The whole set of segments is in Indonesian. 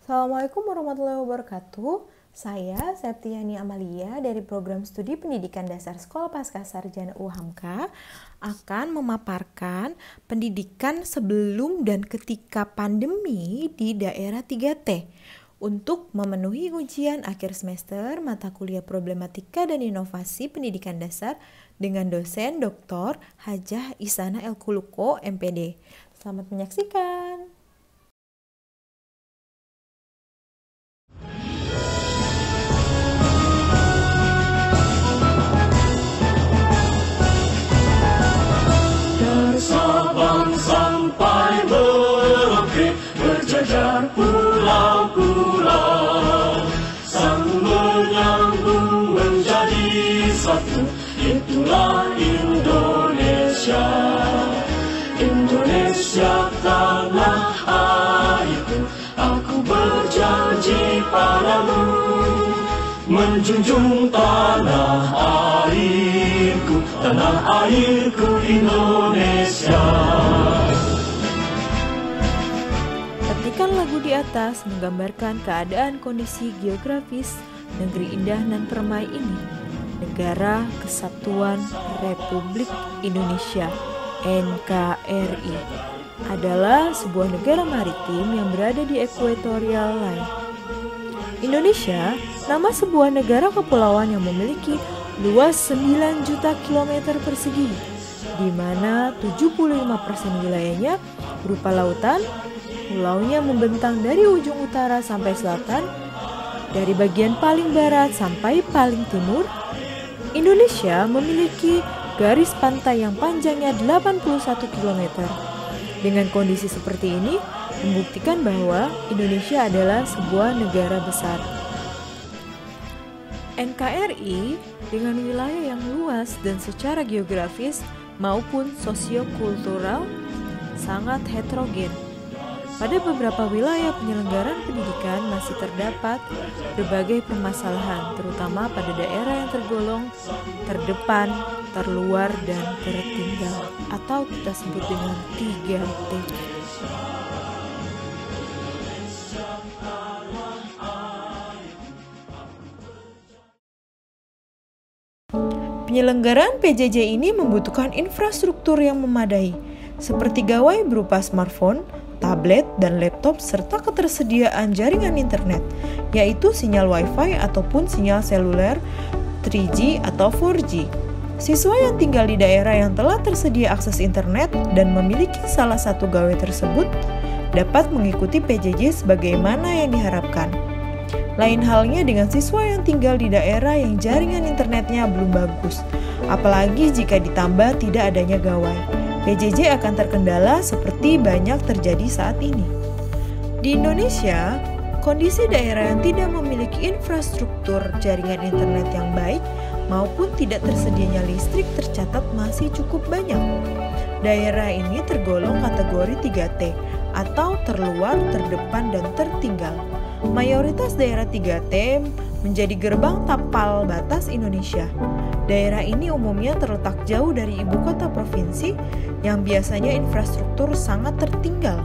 Assalamualaikum warahmatullahi wabarakatuh. Saya Septiani Amalia dari Program Studi Pendidikan Dasar Sekolah Pasca Sarjana UHAMKA akan memaparkan pendidikan sebelum dan ketika pandemi di daerah 3T untuk memenuhi ujian akhir semester mata kuliah Problematika dan Inovasi Pendidikan Dasar dengan dosen Dr. Hajah Isana El Kuluko, MPD. Selamat menyaksikan. Sabang sampai Merauke berjajar pulau-pulau, sambung menyambung menjadi satu. Itulah Indonesia, Indonesia tanah airku. Aku berjanji padamu menjunjung tanah airku, tanah airku Indonesia. Petikan lagu di atas menggambarkan keadaan kondisi geografis negeri indah nan permai ini, Negara Kesatuan Republik Indonesia (NKRI) adalah sebuah negara maritim yang berada di ekuatorial line. Indonesia, nama sebuah negara kepulauan yang memiliki luas 9 juta kilometer persegi, di mana 75% wilayahnya berupa lautan. Pulaunya membentang dari ujung utara sampai selatan, dari bagian paling barat sampai paling timur. Indonesia memiliki garis pantai yang panjangnya 81 km. Dengan kondisi seperti ini, membuktikan bahwa Indonesia adalah sebuah negara besar. NKRI dengan wilayah yang luas dan secara geografis maupun sosiokultural sangat heterogen. Pada beberapa wilayah penyelenggaraan pendidikan masih terdapat berbagai permasalahan, terutama pada daerah yang tergolong terdepan, terluar, dan tertinggal, atau kita sebut dengan 3T. Penyelenggaraan PJJ ini membutuhkan infrastruktur yang memadai, seperti gawai berupa smartphone, tablet, dan laptop, serta ketersediaan jaringan internet, yaitu sinyal Wi-Fi ataupun sinyal seluler 3G atau 4G. Siswa yang tinggal di daerah yang telah tersedia akses internet dan memiliki salah satu gawai tersebut dapat mengikuti PJJ sebagaimana yang diharapkan. Lain halnya dengan siswa yang tinggal di daerah yang jaringan internetnya belum bagus, apalagi jika ditambah tidak adanya gawai. PJJ akan terkendala seperti banyak terjadi saat ini. Di Indonesia, kondisi daerah yang tidak memiliki infrastruktur jaringan internet yang baik maupun tidak tersedianya listrik tercatat masih cukup banyak. Daerah ini tergolong kategori 3T atau terluar, terdepan, dan tertinggal. Mayoritas daerah 3T menjadi gerbang tapal batas Indonesia. Daerah ini umumnya terletak jauh dari ibu kota provinsi yang biasanya infrastruktur sangat tertinggal.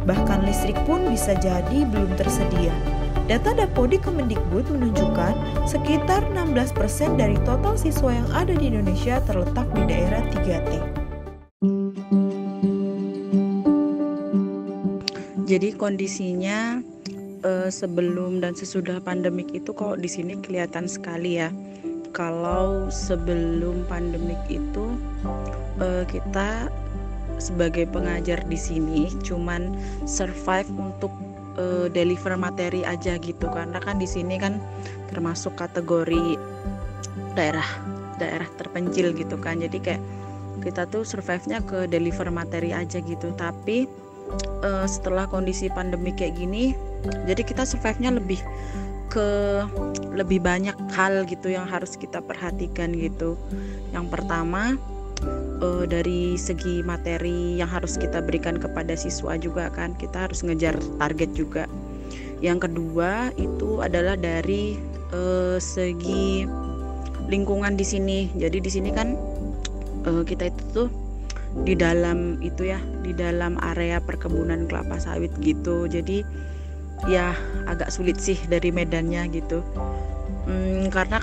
Bahkan listrik pun bisa jadi belum tersedia. Data Dapodi Kemendikbud menunjukkan sekitar 16% dari total siswa yang ada di Indonesia terletak di daerah 3T. Jadi kondisinya sebelum dan sesudah pandemik itu kok di sini kelihatan sekali ya. Kalau sebelum pandemik itu kita sebagai pengajar di sini cuman survive untuk deliver materi aja gitu, karena kan di sini kan termasuk kategori daerah terpencil gitu kan. Jadi kayak kita tuh survive-nya ke deliver materi aja gitu. Tapi setelah kondisi pandemi kayak gini, jadi kita survive-nya lebih banyak hal gitu yang harus kita perhatikan gitu. Yang pertama dari segi materi yang harus kita berikan kepada siswa juga kan, kita harus ngejar target juga. Yang kedua itu adalah dari segi lingkungan di sini. Jadi di sini kan kita itu tuh di dalam area perkebunan kelapa sawit gitu. Jadi ya agak sulit sih dari medannya gitu. Karena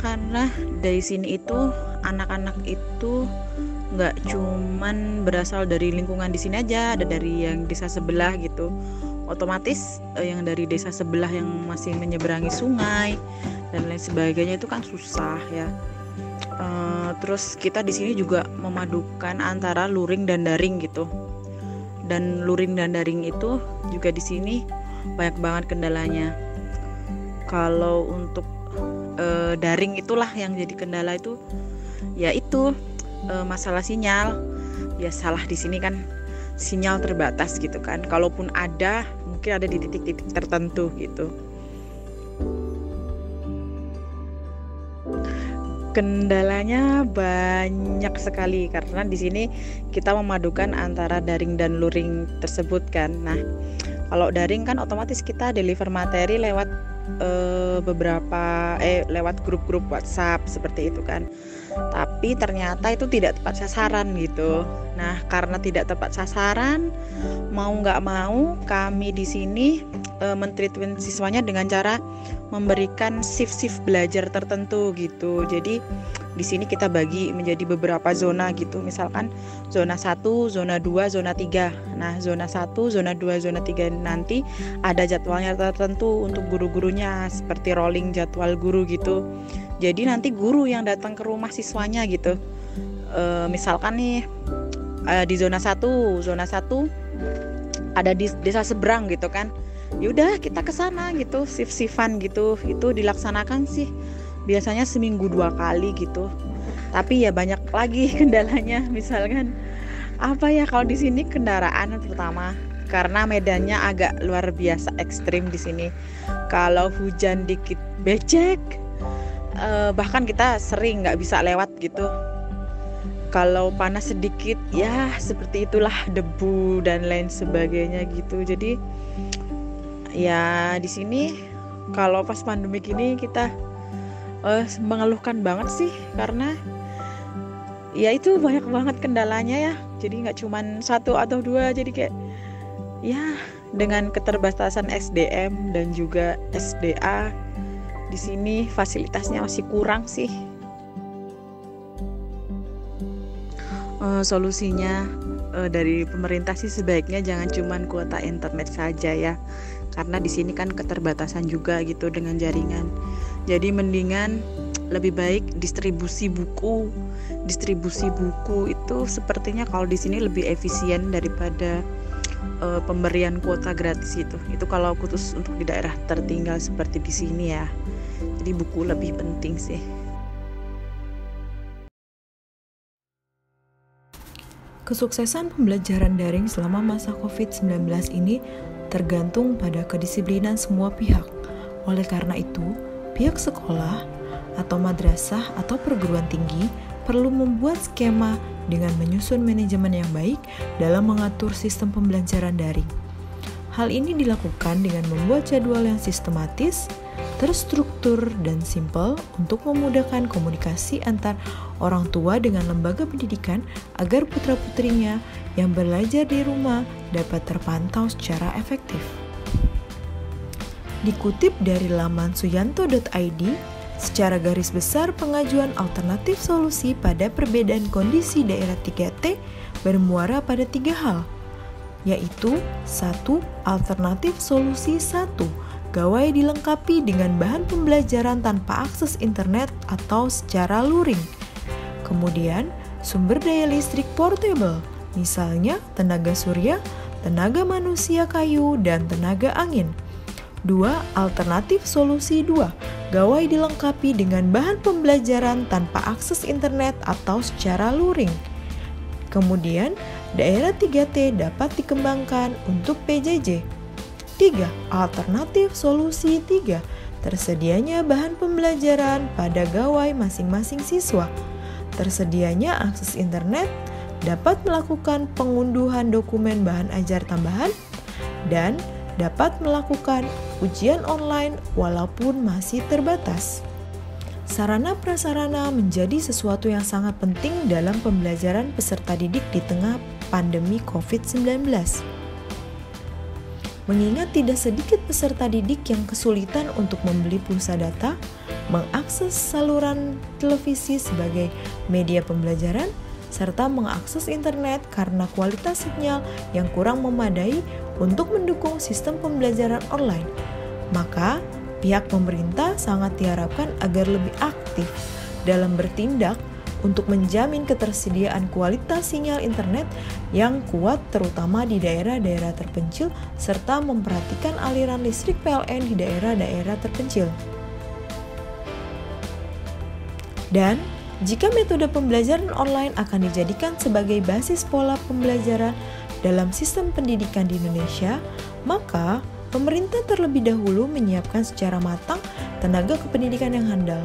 dari sini itu anak-anak itu nggak cuman berasal dari lingkungan di sini aja, ada dari yang desa sebelah gitu. Otomatis yang dari desa sebelah yang masih menyeberangi sungai dan lain sebagainya itu kan susah ya. Terus kita di sini juga memadukan antara luring dan daring gitu. Dan luring dan daring itu juga di sini banyak banget kendalanya. Kalau untuk daring itulah yang jadi kendala itu, yaitu masalah sinyal. Ya salah di sini kan sinyal terbatas gitu kan. Kalaupun ada, mungkin ada di titik-titik tertentu gitu. Kendalanya banyak sekali karena di sini kita memadukan antara daring dan luring tersebut kan. Nah, kalau daring kan otomatis kita deliver materi lewat lewat grup-grup WhatsApp seperti itu kan. Tapi ternyata itu tidak tepat sasaran gitu. Nah, karena tidak tepat sasaran, mau nggak mau kami di sini men-treatment siswanya dengan cara memberikan shift belajar tertentu gitu. Jadi di sini kita bagi menjadi beberapa zona gitu. Misalkan zona 1, zona 2, zona 3. Nah, zona 1, zona 2, zona 3 nanti ada jadwalnya tertentu untuk guru-gurunya, seperti rolling jadwal guru gitu. Jadi nanti guru yang datang ke rumah siswanya gitu. Misalkan nih di zona 1 ada di desa seberang gitu kan. Yaudah kita ke sana gitu, shift-shiftan gitu. Itu dilaksanakan sih biasanya seminggu 2 kali gitu. Tapi ya banyak lagi kendalanya. Misalkan apa ya, kalau di sini kendaraan pertama karena medannya agak luar biasa ekstrim di sini. Kalau hujan dikit becek, bahkan kita sering nggak bisa lewat gitu. Kalau panas sedikit ya seperti itulah, debu dan lain sebagainya gitu. Jadi ya di sini kalau pas pandemik ini kita mengeluhkan banget sih, karena ya itu banyak banget kendalanya ya. Jadi nggak cuman 1 atau 2, jadi kayak ya dengan keterbatasan SDM dan juga SDA di sini fasilitasnya masih kurang sih. Solusinya dari pemerintah sih sebaiknya jangan cuman kuota internet saja ya, karena di sini kan keterbatasan juga gitu dengan jaringan. Jadi mendingan lebih baik distribusi buku itu sepertinya kalau di sini lebih efisien daripada pemberian kuota gratis itu kalau khusus untuk di daerah tertinggal seperti di sini ya. Jadi buku lebih penting sih. Kesuksesan pembelajaran daring selama masa COVID-19 ini tergantung pada kedisiplinan semua pihak. Oleh karena itu, pihak sekolah atau madrasah atau perguruan tinggi perlu membuat skema dengan menyusun manajemen yang baik dalam mengatur sistem pembelajaran daring. Hal ini dilakukan dengan membuat jadwal yang sistematis, terstruktur, dan simpel untuk memudahkan komunikasi antar orang tua dengan lembaga pendidikan agar putra-putrinya yang belajar di rumah dapat terpantau secara efektif. Dikutip dari laman suyanto.id, secara garis besar pengajuan alternatif solusi pada perbedaan kondisi daerah 3T bermuara pada 3 hal, yaitu 1. Alternatif solusi 1, gawai dilengkapi dengan bahan pembelajaran tanpa akses internet atau secara luring. Kemudian, sumber daya listrik portable, misalnya tenaga surya, tenaga manusia kayu, dan tenaga angin. 2. Alternatif solusi 2, gawai dilengkapi dengan bahan pembelajaran tanpa akses internet atau secara luring. Kemudian, daerah 3T dapat dikembangkan untuk PJJ. 3. Alternatif solusi 3, tersedianya bahan pembelajaran pada gawai masing-masing siswa. Tersedianya akses internet, dapat melakukan pengunduhan dokumen bahan ajar tambahan, dan dapat melakukan ujian online walaupun masih terbatas. Sarana prasarana menjadi sesuatu yang sangat penting dalam pembelajaran peserta didik di tengah pandemi COVID-19. mengingat tidak sedikit peserta didik yang kesulitan untuk membeli pulsa data, mengakses saluran televisi sebagai media pembelajaran, serta mengakses internet karena kualitas sinyal yang kurang memadai untuk mendukung sistem pembelajaran online. Maka, pihak pemerintah sangat diharapkan agar lebih aktif dalam bertindak untuk menjamin ketersediaan kualitas sinyal internet yang kuat terutama di daerah-daerah terpencil serta memperhatikan aliran listrik PLN di daerah-daerah terpencil. Dan jika metode pembelajaran online akan dijadikan sebagai basis pola pembelajaran dalam sistem pendidikan di Indonesia, maka pemerintah terlebih dahulu menyiapkan secara matang tenaga kependidikan yang handal.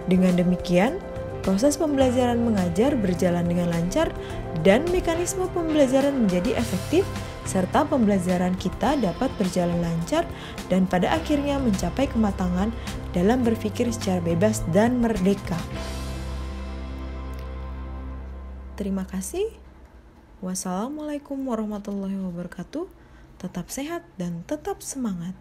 Dengan demikian, proses pembelajaran mengajar berjalan dengan lancar dan mekanisme pembelajaran menjadi efektif serta pembelajaran kita dapat berjalan lancar dan pada akhirnya mencapai kematangan dalam berpikir secara bebas dan merdeka. Terima kasih. Wassalamualaikum warahmatullahi wabarakatuh. Tetap sehat dan tetap semangat.